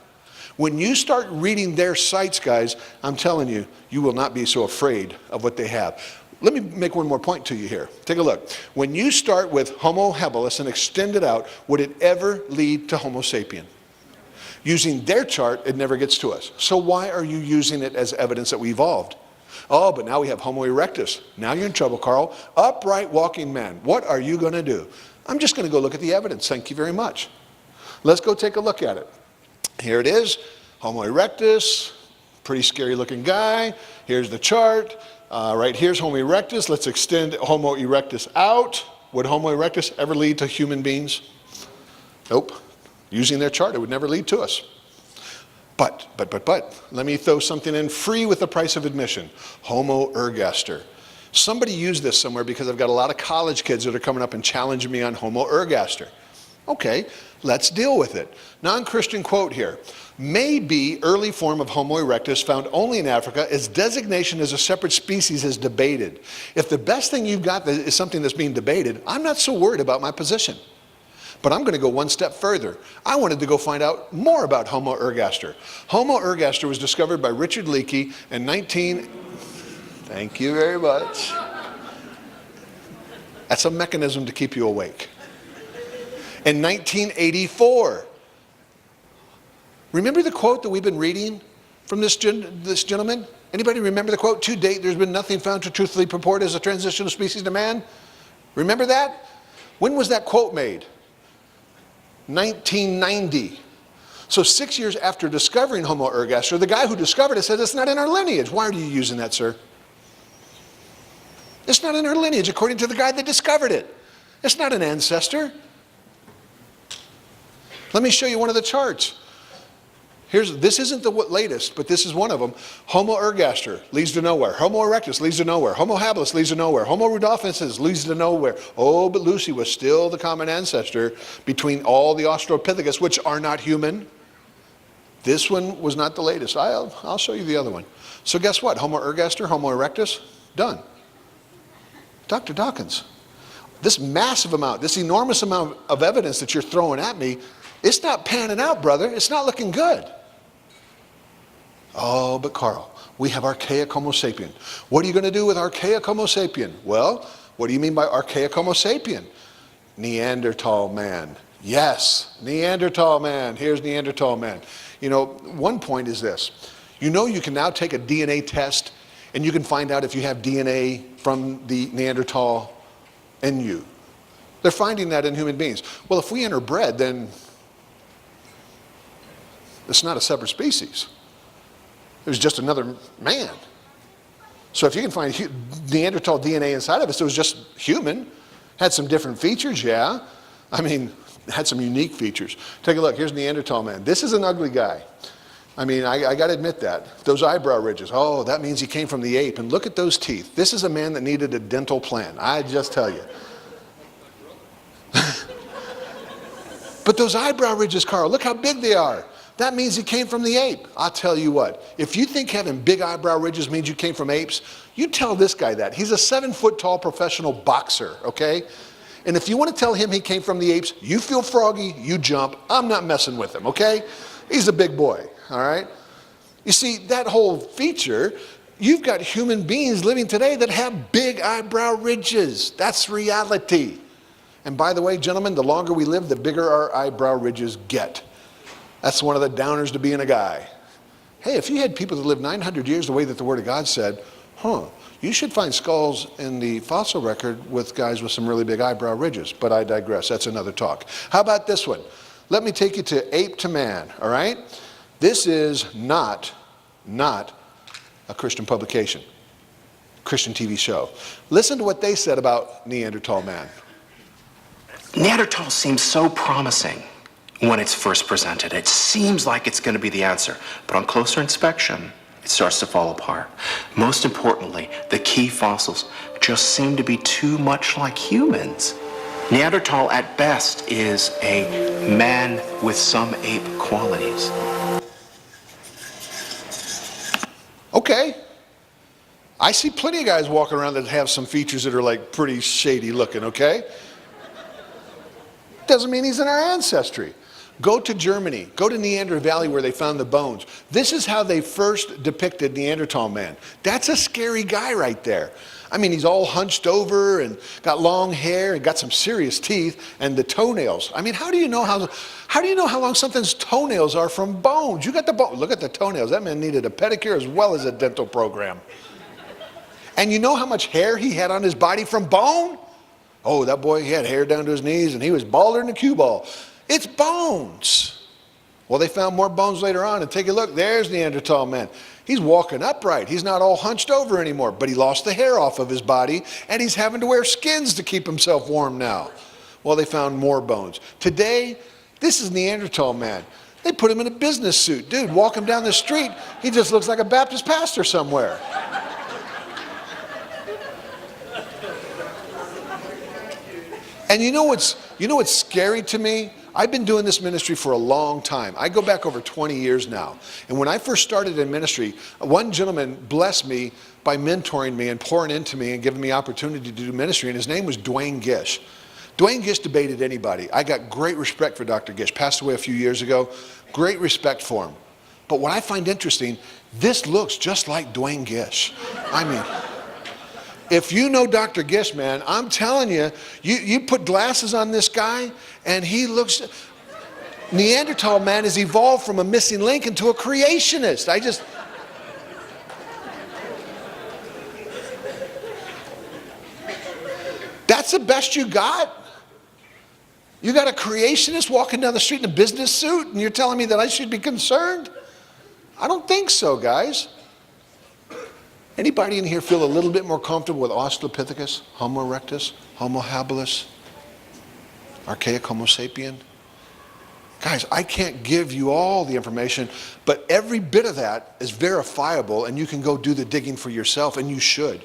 When you start reading their sites, guys, I'm telling you, you will not be so afraid of what they have. Let me make one more point to you here. Take a look. When you start with Homo habilis and extend it out, would it ever lead to Homo sapien? Using their chart, it never gets to us. So why are you using it as evidence that we evolved? Oh, but now we have Homo erectus. Now you're in trouble, Carl. Upright walking man. What are you going to do? I'm just going to go look at the evidence. Thank you very much. Let's go take a look at it. Here it is, Homo erectus, pretty scary looking guy. Here's the chart. Right here's Homo erectus. Let's extend Homo erectus out. Would Homo erectus ever lead to human beings? Nope. Using their chart, it would never lead to us. But, let me throw something in free with the price of admission. Homo ergaster. Somebody used this somewhere because I've got a lot of college kids that are coming up and challenging me on Homo ergaster. Okay, let's deal with it. Non-Christian quote here. May be early form of Homo erectus found only in Africa. Its designation as a separate species is debated. If the best thing you've got is something that's being debated, I'm not so worried about my position. But I'm going to go one step further. I wanted to go find out more about Homo ergaster. Homo ergaster was discovered by Richard Leakey in Thank you very much. That's a mechanism to keep you awake. In 1984. Remember the quote that we've been reading from this gentleman? Anybody remember the quote? To date, there's been nothing found to truthfully purport as a transitional species to man. Remember that? When was that quote made? 1990. So 6 years after discovering Homo ergaster, the guy who discovered it said it's not in our lineage. Why are you using that, sir? It's not in our lineage according to the guy that discovered it. It's not an ancestor. Let me show you one of the charts. This isn't the latest, but this is one of them. Homo ergaster leads to nowhere. Homo erectus leads to nowhere. Homo habilis leads to nowhere. Homo rudolfensis leads to nowhere. Oh, but Lucy was still the common ancestor between all the Australopithecus, which are not human. This one was not the latest. I'll show you the other one. So guess what? Homo ergaster, Homo erectus, done. Dr. Dawkins, this massive amount, this enormous amount of evidence that you're throwing at me, it's not panning out, brother. It's not looking good. Oh, but Carl, we have archaic Homo sapien. What are you going to do with archaic Homo sapien? Well, what do you mean by archaic Homo sapien? Neanderthal man. Yes, Neanderthal man. Here's Neanderthal man. You know, one point is this. You know you can now take a DNA test and you can find out if you have DNA from the Neanderthal in you. They're finding that in human beings. Well, if we interbred, then it's not a separate species. It was just another man. So if you can find Neanderthal DNA inside of us, it was just human. Had some different features, yeah. I mean, had some unique features. Take a look. Here's Neanderthal man. This is an ugly guy. I mean, I got to admit that. Those eyebrow ridges, oh, that means he came from the ape. And look at those teeth. This is a man that needed a dental plan. I just tell you. But those eyebrow ridges, Carl, look how big they are. That means he came from the ape. I'll tell you what, if you think having big eyebrow ridges means you came from apes, you tell this guy that. He's a 7-foot-tall professional boxer, okay? And if you want to tell him he came from the apes, you feel froggy, you jump. I'm not messing with him, okay? He's a big boy, all right? You see, that whole feature, you've got human beings living today that have big eyebrow ridges. That's reality. And by the way, gentlemen, the longer we live, the bigger our eyebrow ridges get. That's one of the downers to being a guy. Hey, if you had people that lived 900 years the way that the Word of God said, you should find skulls in the fossil record with guys with some really big eyebrow ridges. But I digress. That's another talk. How about this one? Let me take you to ape to man, all right? This is not a Christian publication, Christian TV show. Listen to what they said about Neanderthal man. Neanderthal seems so promising when it's first presented. It seems like it's going to be the answer. But on closer inspection, it starts to fall apart. Most importantly, the key fossils just seem to be too much like humans. Neanderthal at best is a man with some ape qualities. Okay. I see plenty of guys walking around that have some features that are like pretty shady looking, okay? Doesn't mean he's in our ancestry. Go to Germany. Go to Neander Valley where they found the bones. This is how they first depicted Neanderthal man. That's a scary guy right there. I mean, he's all hunched over and got long hair and got some serious teeth and the toenails. I mean, how do you know how long something's toenails are from bones? You got the bone. Look at the toenails. That man needed a pedicure as well as a dental program. And you know how much hair he had on his body from bone? Oh, that boy, he had hair down to his knees and he was balder than a cue ball. It's bones. Well, they found more bones later on, and take a look, there's Neanderthal man. He's walking upright. He's not all hunched over anymore, but he lost the hair off of his body, and he's having to wear skins to keep himself warm now. Well, they found more bones. Today, this is Neanderthal man. They put him in a business suit. Dude, walk him down the street, he just looks like a Baptist pastor somewhere. And you know what's scary to me? I've been doing this ministry for a long time. I go back over 20 years now. And when I first started in ministry, one gentleman blessed me by mentoring me and pouring into me and giving me opportunity to do ministry, and his name was Dwayne Gish. Dwayne Gish debated anybody. I got great respect for Dr. Gish. Passed away a few years ago. Great respect for him. But what I find interesting, this looks just like Dwayne Gish. I mean, if you know Dr. Gish, man, I'm telling you, you put glasses on this guy, and he looks... Neanderthal man has evolved from a missing link into a creationist. That's the best you got? You got a creationist walking down the street in a business suit, and you're telling me that I should be concerned? I don't think so, guys. Anybody in here feel a little bit more comfortable with Australopithecus, Homo erectus, Homo habilis, archaic Homo sapien? Guys, I can't give you all the information, but every bit of that is verifiable, and you can go do the digging for yourself, and you should.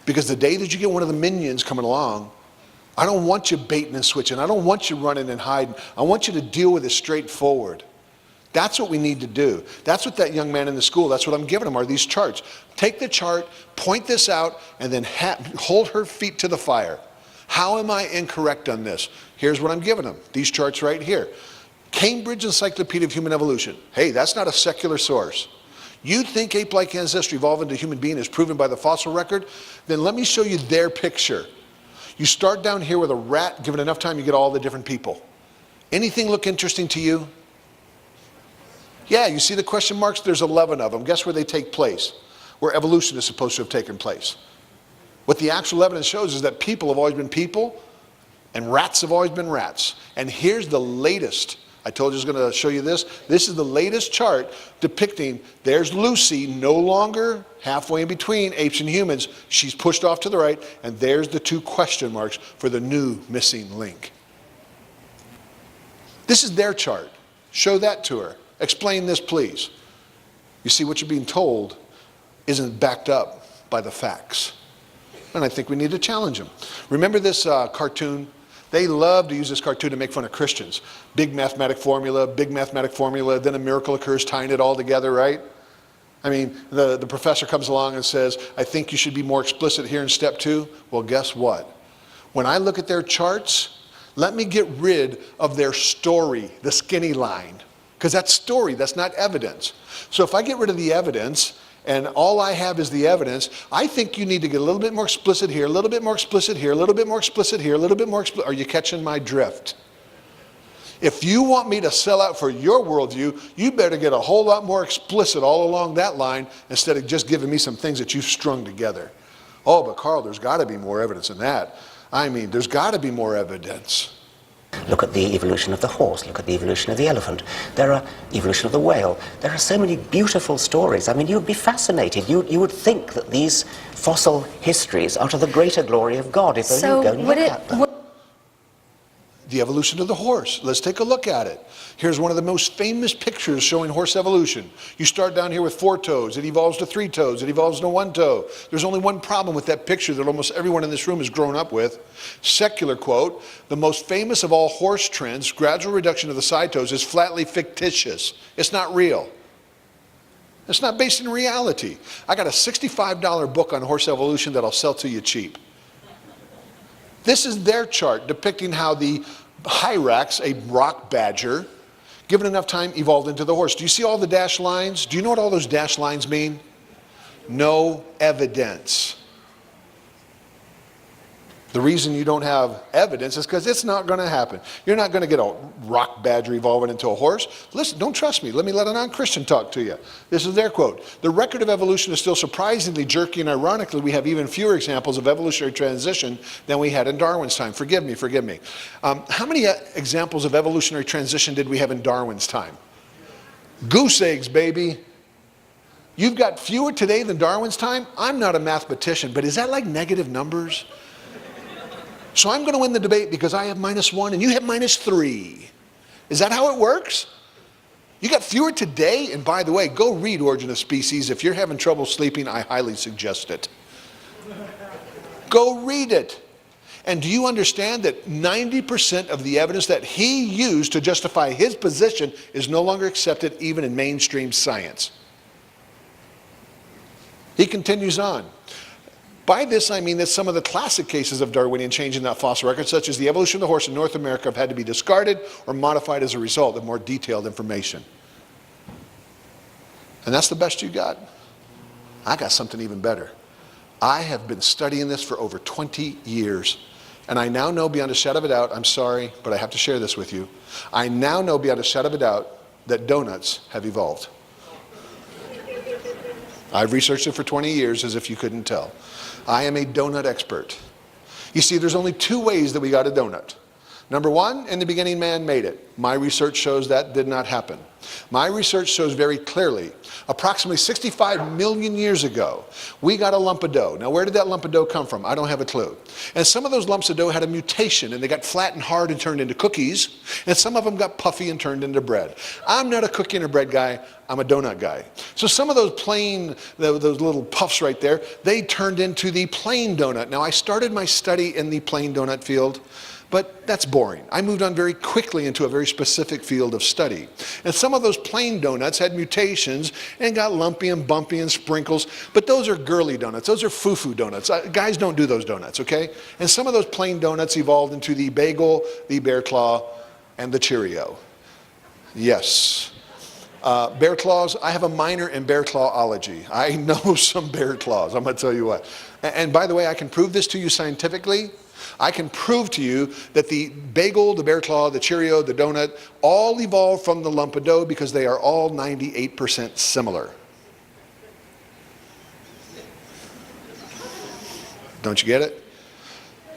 Because the day that you get one of the minions coming along, I don't want you baiting and switching. I don't want you running and hiding. I want you to deal with it straightforward. That's what we need to do. That's what that young man in the school, that's what I'm giving him, are these charts. Take the chart, point this out, and then hold her feet to the fire. How am I incorrect on this? Here's what I'm giving him. These charts right here. Cambridge Encyclopedia of Human Evolution. Hey, that's not a secular source. You think ape-like ancestry evolved into human being is proven by the fossil record? Then let me show you their picture. You start down here with a rat, given enough time you get all the different people. Anything look interesting to you? Yeah, you see the question marks? There's 11 of them. Guess where they take place? Where evolution is supposed to have taken place. What the actual evidence shows is that people have always been people, and rats have always been rats. And here's the latest. I told you I was going to show you this. This is the latest chart depicting, there's Lucy, no longer halfway in between apes and humans. She's pushed off to the right, and there's the two question marks for the new missing link. This is their chart. Show that to her. Explain this, please. You see, what you're being told isn't backed up by the facts. And I think we need to challenge them. Remember this cartoon? They love to use this cartoon to make fun of Christians. Big mathematic formula, then a miracle occurs tying it all together, right? I mean, the professor comes along and says, I think you should be more explicit here in step 2. Well, guess what? When I look at their charts, let me get rid of their story, the skinny line. Because that's story, that's not evidence. So if I get rid of the evidence, and all I have is the evidence, I think you need to get a little bit more explicit here, a little bit more explicit here, a little bit more explicit here, a little bit more explicit. Are you catching my drift? If you want me to sell out for your worldview, you better get a whole lot more explicit all along that line instead of just giving me some things that you've strung together. Oh, but Carl, there's got to be more evidence than that. I mean, there's got to be more evidence. Look at the evolution of the horse, look at the evolution of the elephant. There are evolution of the whale. There are so many beautiful stories. I mean, you'd be fascinated. You would think that these fossil histories are to the greater glory of God if only you go and look at them. The evolution of the horse. Let's take a look at it. Here's one of the most famous pictures showing horse evolution. You start down here with 4 toes. It evolves to 3 toes. It evolves to 1 toe. There's only one problem with that picture that almost everyone in this room has grown up with. Secular quote, the most famous of all horse trends, gradual reduction of the side toes, is flatly fictitious. It's not real. It's not based in reality. I got a $65 book on horse evolution that I'll sell to you cheap. This is their chart depicting how the hyrax, a rock badger, given enough time, evolved into the horse. Do you see all the dashed lines? Do you know what all those dashed lines mean? No evidence. The reason you don't have evidence is because it's not going to happen. You're not going to get a rock badger evolving into a horse. Listen, don't trust me. Let me let a non-Christian talk to you. This is their quote. The record of evolution is still surprisingly jerky, and ironically, we have even fewer examples of evolutionary transition than we had in Darwin's time. Forgive me. How many examples of evolutionary transition did we have in Darwin's time? Goose eggs, baby. You've got fewer today than Darwin's time? I'm not a mathematician, but is that like negative numbers? So I'm going to win the debate because I have -1 and you have -3. Is that how it works? You got fewer today? And by the way, go read Origin of Species. If you're having trouble sleeping, I highly suggest it. Go read it. And do you understand that 90% of the evidence that he used to justify his position is no longer accepted even in mainstream science? He continues on. By this I mean that some of the classic cases of Darwinian change in that fossil record, such as the evolution of the horse in North America, have had to be discarded or modified as a result of more detailed information. And that's the best you got? I got something even better. I have been studying this for over 20 years. And I now know beyond a shadow of a doubt, I'm sorry, but I have to share this with you. I now know beyond a shadow of a doubt that donuts have evolved. I've researched it for 20 years, as if you couldn't tell. I am a donut expert. You see, there's only 2 ways that we got a donut. Number 1, in the beginning man made it. My research shows that did not happen. My research shows very clearly, approximately 65 million years ago, we got a lump of dough. Now, where did that lump of dough come from? I don't have a clue. And some of those lumps of dough had a mutation, and they got flat and hard and turned into cookies, and some of them got puffy and turned into bread. I'm not a cookie and a bread guy, I'm a donut guy. So some of those plain, those little puffs right there, they turned into the plain donut. Now, I started my study in the plain donut field, but that's boring. I moved on very quickly into a very specific field of study. And some of those plain donuts had mutations and got lumpy and bumpy and sprinkles, but those are girly donuts. Those are foo-foo donuts. Guys don't do those donuts, okay? And some of those plain donuts evolved into the bagel, the bear claw, and the Cheerio. Yes. Bear claws, I have a minor in bear clawology. I know some bear claws, I'm going to tell you what. And by the way, I can prove this to you scientifically. I can prove to you that the bagel, the bear claw, the Cheerio, the donut, all evolved from the lump of dough because they are all 98% similar. Don't you get it?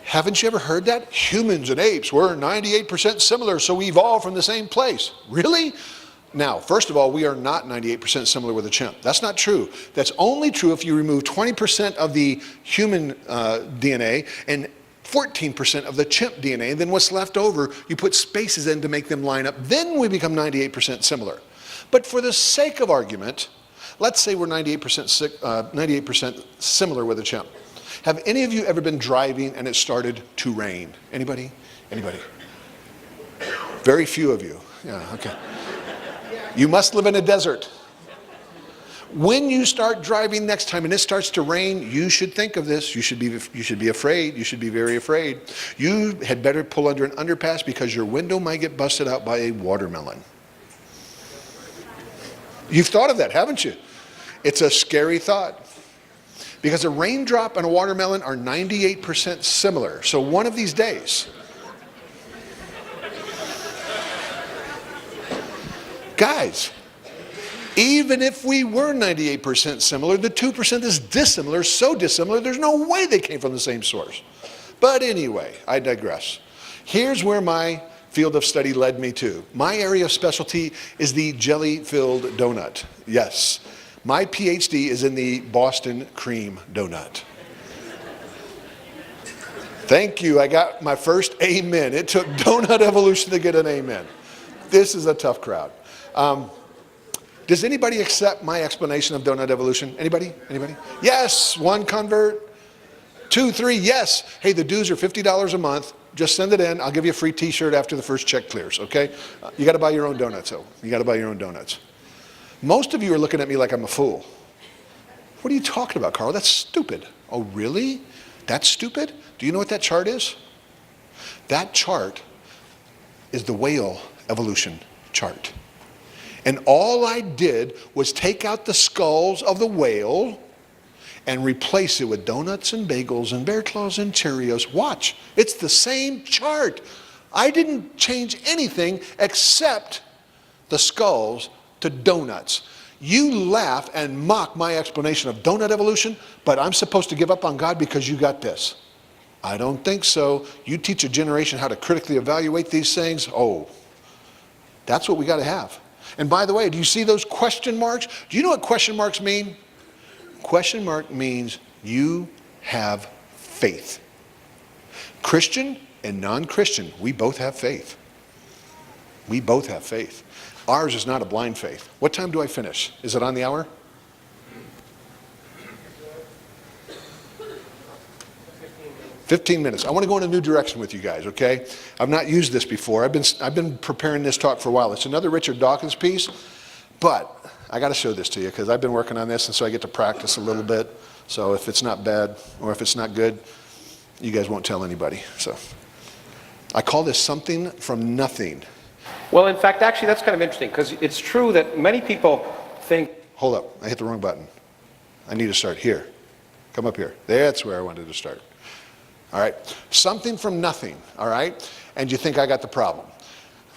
Haven't you ever heard that? Humans and apes were 98% similar, so we evolved from the same place. Really? Now, first of all, we are not 98% similar with a chimp. That's not true. That's only true if you remove 20% of the human DNA and 14% of the chimp DNA, then what's left over, you put spaces in to make them line up. Then we become 98% similar. But for the sake of argument, let's say we're 98% similar with a chimp. Have any of you ever been driving and it started to rain? Anybody? Anybody? Very few of you. Yeah, okay. You must live in a desert. When you start driving next time and it starts to rain, you should think of this. You should be afraid. You should be very afraid. You had better pull under an underpass because your window might get busted out by a watermelon. You've thought of that, haven't you? It's a scary thought. Because a raindrop and a watermelon are 98% similar. So one of these days, guys, even if we were 98% similar, the 2% is dissimilar, so dissimilar, there's no way they came from the same source. But anyway, I digress. Here's where my field of study led me to. My area of specialty is the jelly-filled donut. Yes, my PhD is in the Boston cream donut. Thank you, I got my first amen. It took donut evolution to get an amen. This is a tough crowd. Does anybody accept my explanation of donut evolution? Anybody? Anybody? Yes, 1 convert. 2, 3, yes. Hey, the dues are $50 a month. Just send it in. I'll give you a free t-shirt after the first check clears, okay? You got to buy your own donuts, though. You got to buy your own donuts. Most of you are looking at me like I'm a fool. What are you talking about, Carl? That's stupid. Oh, really? That's stupid? Do you know what that chart is? That chart is the whale evolution chart. And all I did was take out the skulls of the whale and replace it with donuts and bagels and bear claws and Cheerios. Watch, it's the same chart. I didn't change anything except the skulls to donuts. You laugh and mock my explanation of donut evolution, but I'm supposed to give up on God because you got this. I don't think so. You teach a generation how to critically evaluate these things. Oh, that's what we got to have. And by the way, do you see those question marks? Do you know what question marks mean? Question mark means you have faith. Christian and non-Christian, we both have faith. We both have faith. Ours is not a blind faith. What time do I finish? Is it on the hour? 15 minutes. I want to go in a new direction with you guys, okay? I've not used this before. I've been preparing this talk for a while. It's another Richard Dawkins piece, but I got to show this to you because I've been working on this, and so I get to practice a little bit. So if it's not bad or if it's not good, you guys won't tell anybody. So I call this something from nothing. Well, in fact, actually, that's kind of interesting because it's true that many people think. Hold up. I hit the wrong button. I need to start here. Come up here. That's where I wanted to start. All right, something from nothing, all right? And you think I got the problem.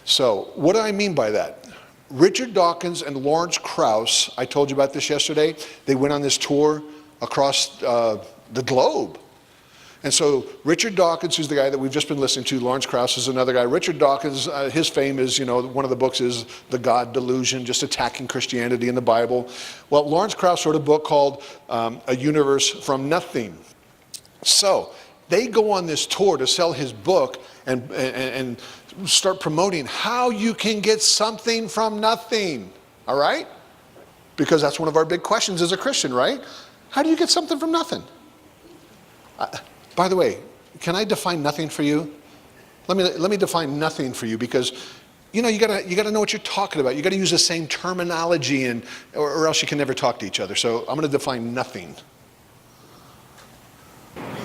So what do I mean by that? Richard Dawkins and Lawrence Krauss, I told you about this yesterday, they went on this tour across the globe. And so Richard Dawkins, who's the guy that we've just been listening to, Lawrence Krauss is another guy. Richard Dawkins, his fame is, one of the books is The God Delusion, just attacking Christianity in the Bible. Well, Lawrence Krauss wrote a book called A Universe from Nothing. So they go on this tour to sell his book and start promoting how you can get something from nothing, all right? Because that's one of our big questions as a Christian, right? How do you get something from nothing? By the way, can I define nothing for you? Let me define nothing for you because you gotta know what you're talking about. You gotta use the same terminology or else you can never talk to each other. So I'm gonna define nothing.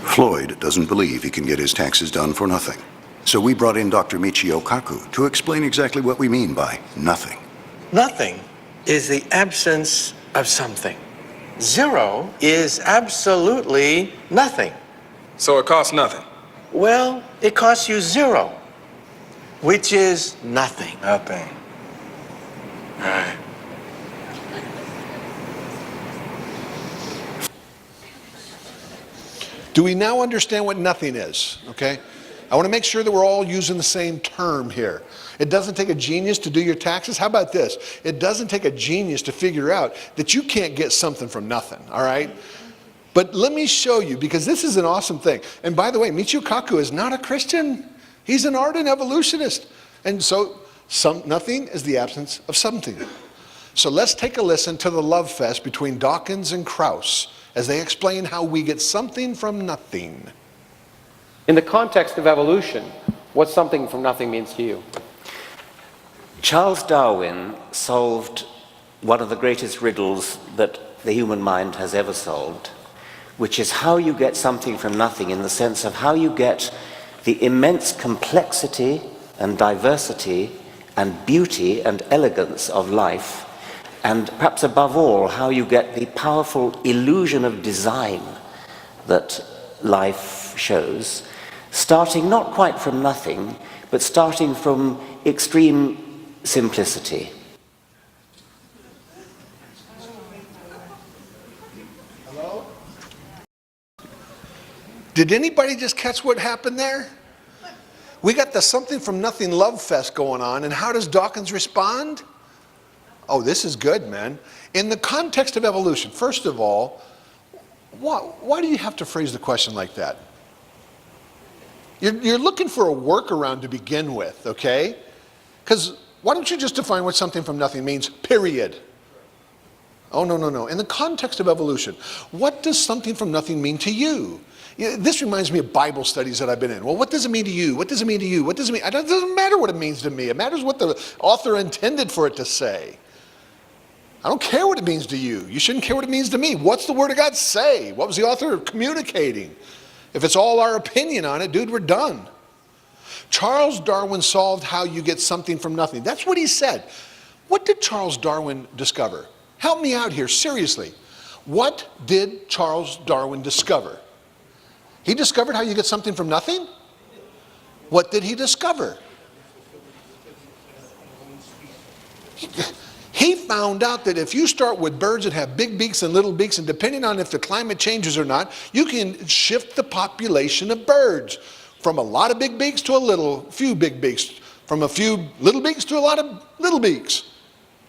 Floyd doesn't believe he can get his taxes done for nothing. So we brought in Dr. Michio Kaku to explain exactly what we mean by nothing. Nothing is the absence of something. Zero is absolutely nothing. So it costs nothing? Well, it costs you zero, which is nothing. Nothing. All right. Do we now understand what nothing is? Okay? I want to make sure that we're all using the same term here. It doesn't take a genius to do your taxes. How about this? It doesn't take a genius to figure out that you can't get something from nothing, all right? But let me show you, because this is an awesome thing. And by the way, Michio Kaku is not a Christian. He's an ardent evolutionist. And so nothing is the absence of something. So let's take a listen to the love fest between Dawkins and Krauss as they explain how we get something from nothing. In the context of evolution, what something from nothing means to you? Charles Darwin solved one of the greatest riddles that the human mind has ever solved, which is how you get something from nothing, in the sense of how you get the immense complexity and diversity and beauty and elegance of life, and perhaps above all, how you get the powerful illusion of design that life shows, starting not quite from nothing, but starting from extreme simplicity. Hello? Did anybody just catch what happened there? We got the something from nothing love fest going on, and how does Dawkins respond? Oh, this is good, man. In the context of evolution, first of all, why do you have to phrase the question like that? You're looking for a workaround to begin with, okay? Because why don't you just define what something from nothing means, period? Oh, no. In the context of evolution, what does something from nothing mean to you? This reminds me of Bible studies that I've been in. Well, what does it mean to you? What does it mean to you? What does it mean? It doesn't matter what it means to me. It matters what the author intended for it to say. I don't care what it means to you. You shouldn't care what it means to me. What's the Word of God say? What was the author communicating? If it's all our opinion on it, dude, we're done. Charles Darwin solved how you get something from nothing. That's what he said. What did Charles Darwin discover? Help me out here, seriously. What did Charles Darwin discover? He discovered how you get something from nothing? What did he discover? He found out that if you start with birds that have big beaks and little beaks, and depending on if the climate changes or not, you can shift the population of birds from a lot of big beaks to few big beaks, from a few little beaks to a lot of little beaks.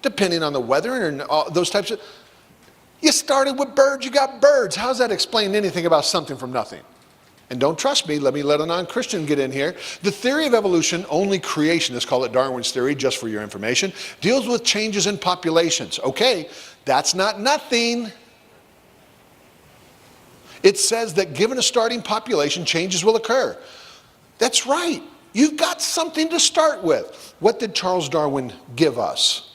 depending on the weather and all those types of... You started with birds, you got birds. How's that explain anything about something from nothing? And don't trust me, let a non-Christian get in here. The theory of evolution, only creationists call it Darwin's theory, just for your information, deals with changes in populations. Okay, that's not nothing. It says that given a starting population, changes will occur. That's right. You've got something to start with. What did Charles Darwin give us?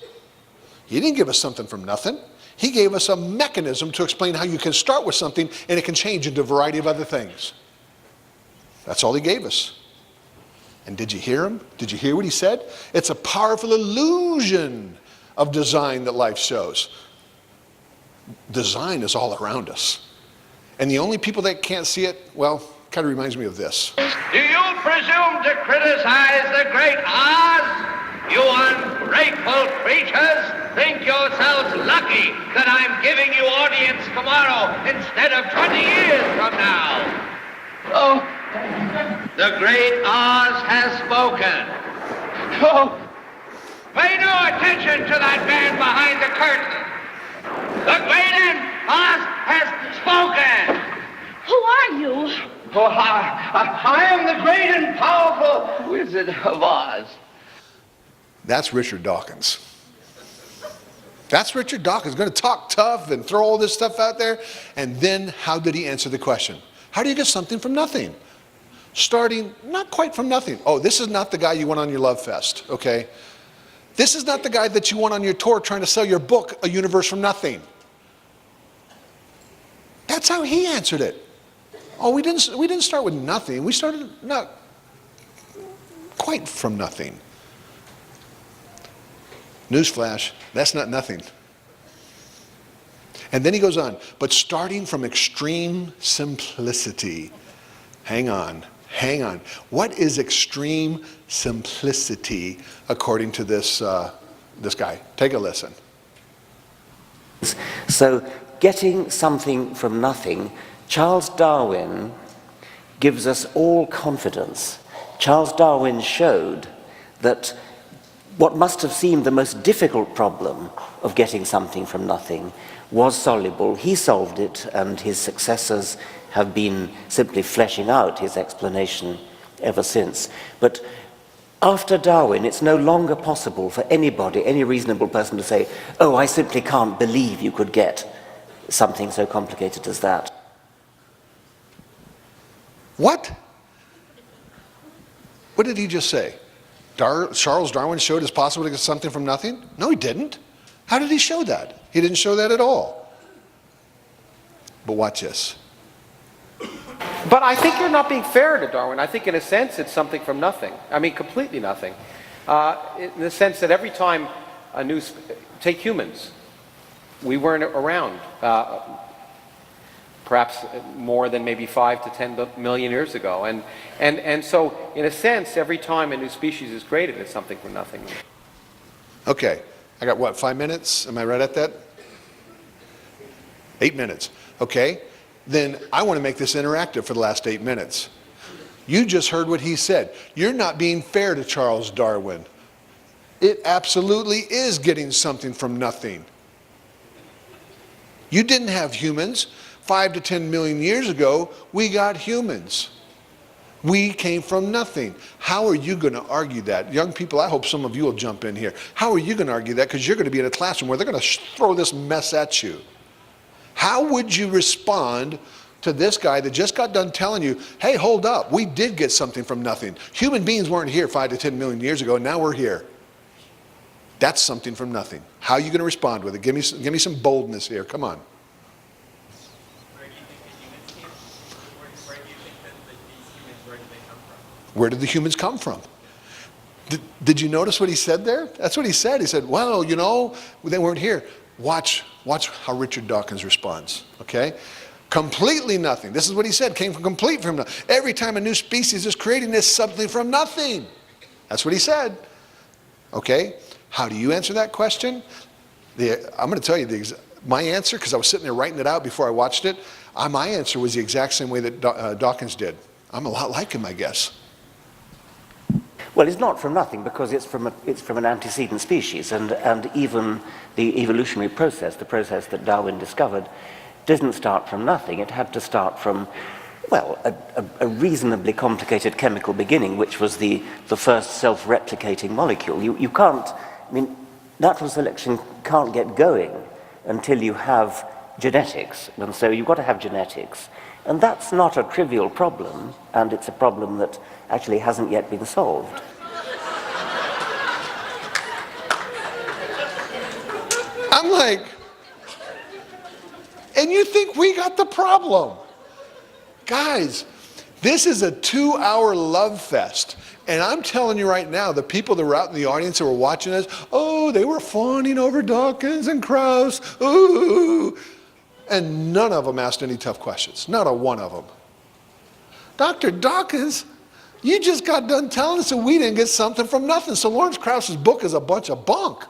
He didn't give us something from nothing. He gave us a mechanism to explain how you can start with something and it can change into a variety of other things. That's all he gave us. And did you hear him? Did you hear what he said? It's a powerful illusion of design that life shows. Design is all around us. And the only people that can't see it, well, kind of reminds me of this. Do you presume to criticize the great Oz? You ungrateful creatures, think yourselves lucky that I'm giving you audience tomorrow instead of 20 years from now. Oh, the great Oz has spoken. Oh, pay no attention to that man behind the curtain. The great Oz has spoken. Who are you? Oh, I am the great and powerful Wizard of Oz. That's Richard Dawkins. That's Richard Dawkins, going to talk tough and throw all this stuff out there. And then how did he answer the question? How do you get something from nothing? Starting not quite from nothing. Oh, this is not the guy you want on your love fest, okay? This is not the guy that you want on your tour trying to sell your book, A Universe from Nothing. That's how he answered it. Oh, we didn't start with nothing. We started not quite from nothing. Newsflash, that's not nothing. And then he goes on, but starting from extreme simplicity. Hang on. What is extreme simplicity according to this guy? Take a listen. So getting something from nothing, Charles Darwin gives us all confidence. Charles Darwin showed that what must have seemed the most difficult problem of getting something from nothing was soluble. He solved it, and his successors have been simply fleshing out his explanation ever since. But after Darwin, it's no longer possible for anybody, any reasonable person, to say, oh, I simply can't believe you could get something so complicated as that. What? What did he just say? Charles Darwin showed it's possible to get something from nothing? No, he didn't. How did he show that? He didn't show that at all. But watch this. But I think you're not being fair to Darwin. I think in a sense it's something from nothing. I mean, completely nothing. In the sense that every time take humans, we weren't around. Perhaps more than maybe 5 to 10 million years ago. And so, in a sense, every time a new species is created, it's something from nothing. Okay, I got what, 5 minutes? Am I right at that? 8 minutes. Okay, then I want to make this interactive for the last 8 minutes. You just heard what he said. You're not being fair to Charles Darwin. It absolutely is getting something from nothing. You didn't have humans. 5 to 10 million years ago, we got humans. We came from nothing. How are you going to argue that? Young people, I hope some of you will jump in here. How are you going to argue that? Because you're going to be in a classroom where they're going to throw this mess at you. How would you respond to this guy that just got done telling you, hey, hold up, we did get something from nothing. Human beings weren't here 5 to 10 million years ago, and now we're here. That's something from nothing. How are you going to respond with it? Give me some boldness here. Come on. Where did the humans come from? Did you notice what he said there? That's what he said. He said, well, you know, they weren't here. Watch how Richard Dawkins responds, okay? Completely nothing. This is what he said, came from complete from nothing. Every time a new species is creating this something from nothing. That's what he said. Okay, how do you answer that question? I'm going to tell you my answer, because I was sitting there writing it out before I watched it. My answer was the exact same way that Dawkins did. I'm a lot like him, I guess. Well, it's not from nothing because it's from an antecedent species, and even the evolutionary process, the process that Darwin discovered, didn't start from nothing. It had to start from, well, a reasonably complicated chemical beginning, which was the first self-replicating molecule. You can't, I mean, natural selection can't get going until you have genetics, and so you've got to have genetics. And that's not a trivial problem, and it's a problem that actually hasn't yet been solved. I'm like, and you think we got the problem? Guys, this is a 2-hour love fest. And I'm telling you right now, the people that were out in the audience that were watching us, oh, they were fawning over Dawkins and Krauss, ooh. And none of them asked any tough questions. Not a one of them. Dr. Dawkins, you just got done telling us that we didn't get something from nothing. So Lawrence Krauss's book is a bunch of bunk.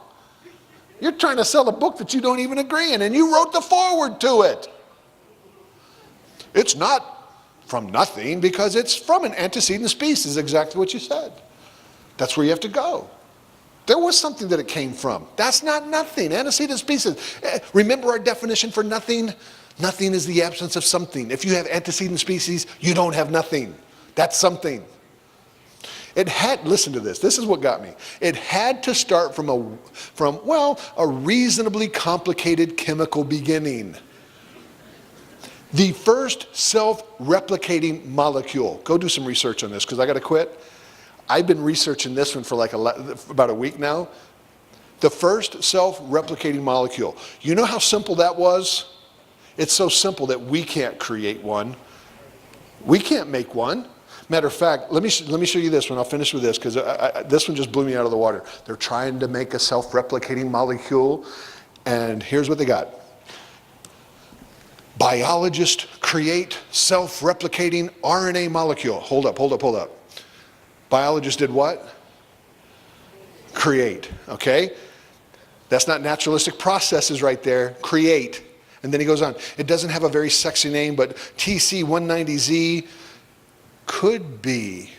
You're trying to sell a book that you don't even agree in, and you wrote the foreword to it. It's not from nothing because it's from an antecedent species, exactly what you said. That's where you have to go. There was something that it came from. That's not nothing. Antecedent species. Remember our definition for nothing? Nothing is the absence of something. If you have antecedent species, you don't have nothing. That's something. It had, listen to this. This is what got me. It had to start from a reasonably complicated chemical beginning. The first self-replicating molecule. Go do some research on this because I got to quit. I've been researching this one for like about a week now. The first self-replicating molecule. You know how simple that was? It's so simple that we can't create one. We can't make one. Matter of fact, let me show you this one. I'll finish with this because this one just blew me out of the water. They're trying to make a self-replicating molecule, and here's what they got. Biologists create self-replicating RNA molecule. Hold up. Biologists did what? Create, okay? That's not naturalistic processes right there. Create. And then he goes on. It doesn't have a very sexy name, but TC190Z could be,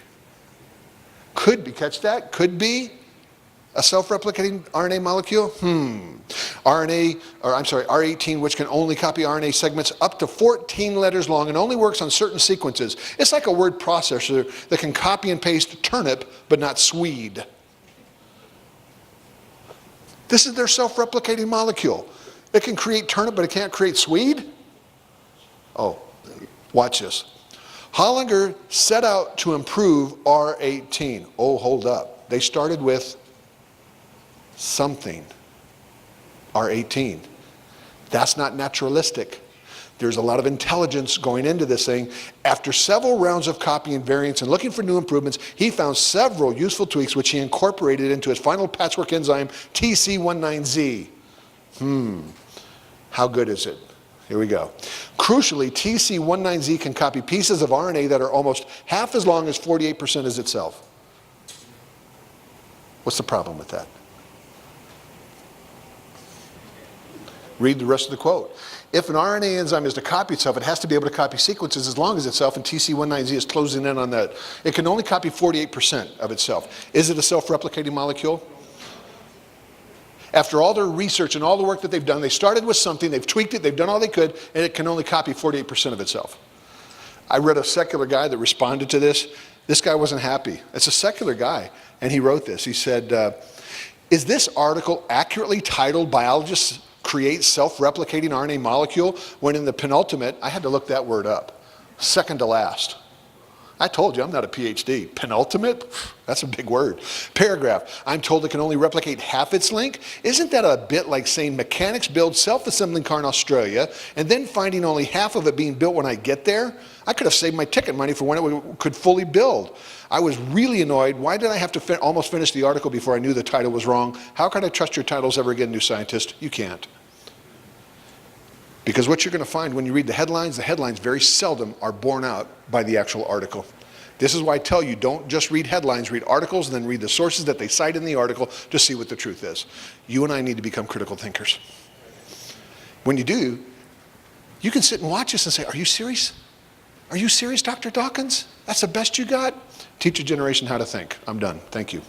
catch that? Could be a self-replicating RNA molecule? R18, which can only copy RNA segments up to 14 letters long and only works on certain sequences. It's like a word processor that can copy and paste turnip, but not Swede. This is their self-replicating molecule. It can create turnip, but it can't create Swede? Oh, watch this. Hollinger set out to improve R18. Oh, hold up. They started with something. R18. That's not naturalistic. There's a lot of intelligence going into this thing. After several rounds of copying variants and looking for new improvements, he found several useful tweaks which he incorporated into his final patchwork enzyme, TC19Z. How good is it? Here we go. Crucially, TC19Z can copy pieces of RNA that are almost half as long as 48% as itself. What's the problem with that? Read the rest of the quote. If an RNA enzyme is to copy itself, it has to be able to copy sequences as long as itself, and TC19Z is closing in on that. It can only copy 48% of itself. Is it a self-replicating molecule? After all their research and all the work that they've done, they started with something, they've tweaked it, they've done all they could, and it can only copy 48% of itself. I read a secular guy that responded to this. This guy wasn't happy. It's a secular guy, and he wrote this. He said, is this article accurately titled Biologists Create Self-Replicating RNA Molecule, when in the penultimate, I had to look that word up, second to last. I told you I'm not a PhD. Penultimate? That's a big word. Paragraph. I'm told it can only replicate half its length. Isn't that a bit like saying mechanics build self-assembling car in Australia and then finding only half of it being built when I get there? I could have saved my ticket money for when it could fully build. I was really annoyed. Why did I have to almost finish the article before I knew the title was wrong? How can I trust your titles ever again, New Scientist? You can't. Because what you're going to find when you read the headlines very seldom are borne out by the actual article. This is why I tell you, don't just read headlines, read articles, and then read the sources that they cite in the article to see what the truth is. You and I need to become critical thinkers. When you do, you can sit and watch this and say, are you serious? Are you serious, Dr. Dawkins? That's the best you got? Teach a generation how to think. I'm done. Thank you.